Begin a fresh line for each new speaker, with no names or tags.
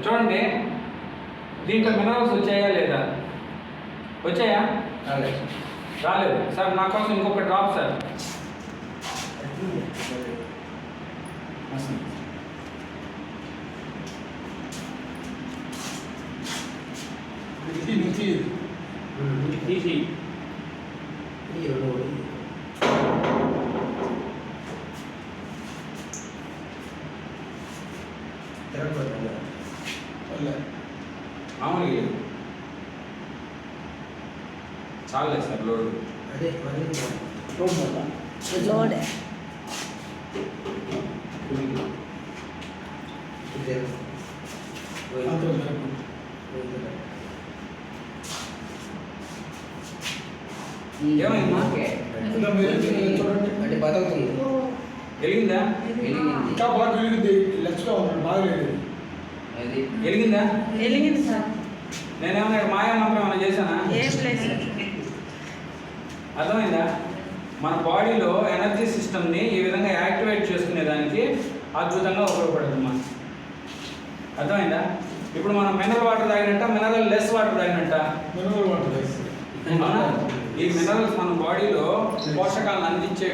చూడండి, దీంట్లో మినరల్స్ వచ్చాయా లేదా? వచ్చాయా? రాలేదు సార్. నా కోసం ఇంకొక డ్రాప్ సార్. మామూలుగా చాలే సార్ లోడ్.
లోడ్
ఏమైందా?
అంటే బతుకుతుంది.
వెలిగిందా?
ఇంకా బాగా వెలిగింది. లెచ్చుగా ఉన్నాడు, బాగలేదు.
అది
వెలిగిందా?
వెలిగింది సార్.
నేనేమన్నా మాయా మంత్రం ఏమైనా చేశానా?
ఏం లేదు సార్.
అర్థమైందా? మన బాడీలో ఎనర్జీ సిస్టమ్ని ఈ విధంగా యాక్టివేట్ చేసుకునేదానికి అద్భుతంగా ఉపయోగపడుతుంది మనం. అర్థమైందా? ఇప్పుడు మనం మినరల్ వాటర్ తాగినట్ట, మినరల్ లెస్ వాటర్ తాగినట్ట.
Mineral water.
అవునా? ఈ మినరల్స్ మన బాడీలో పోషకాలను అందించే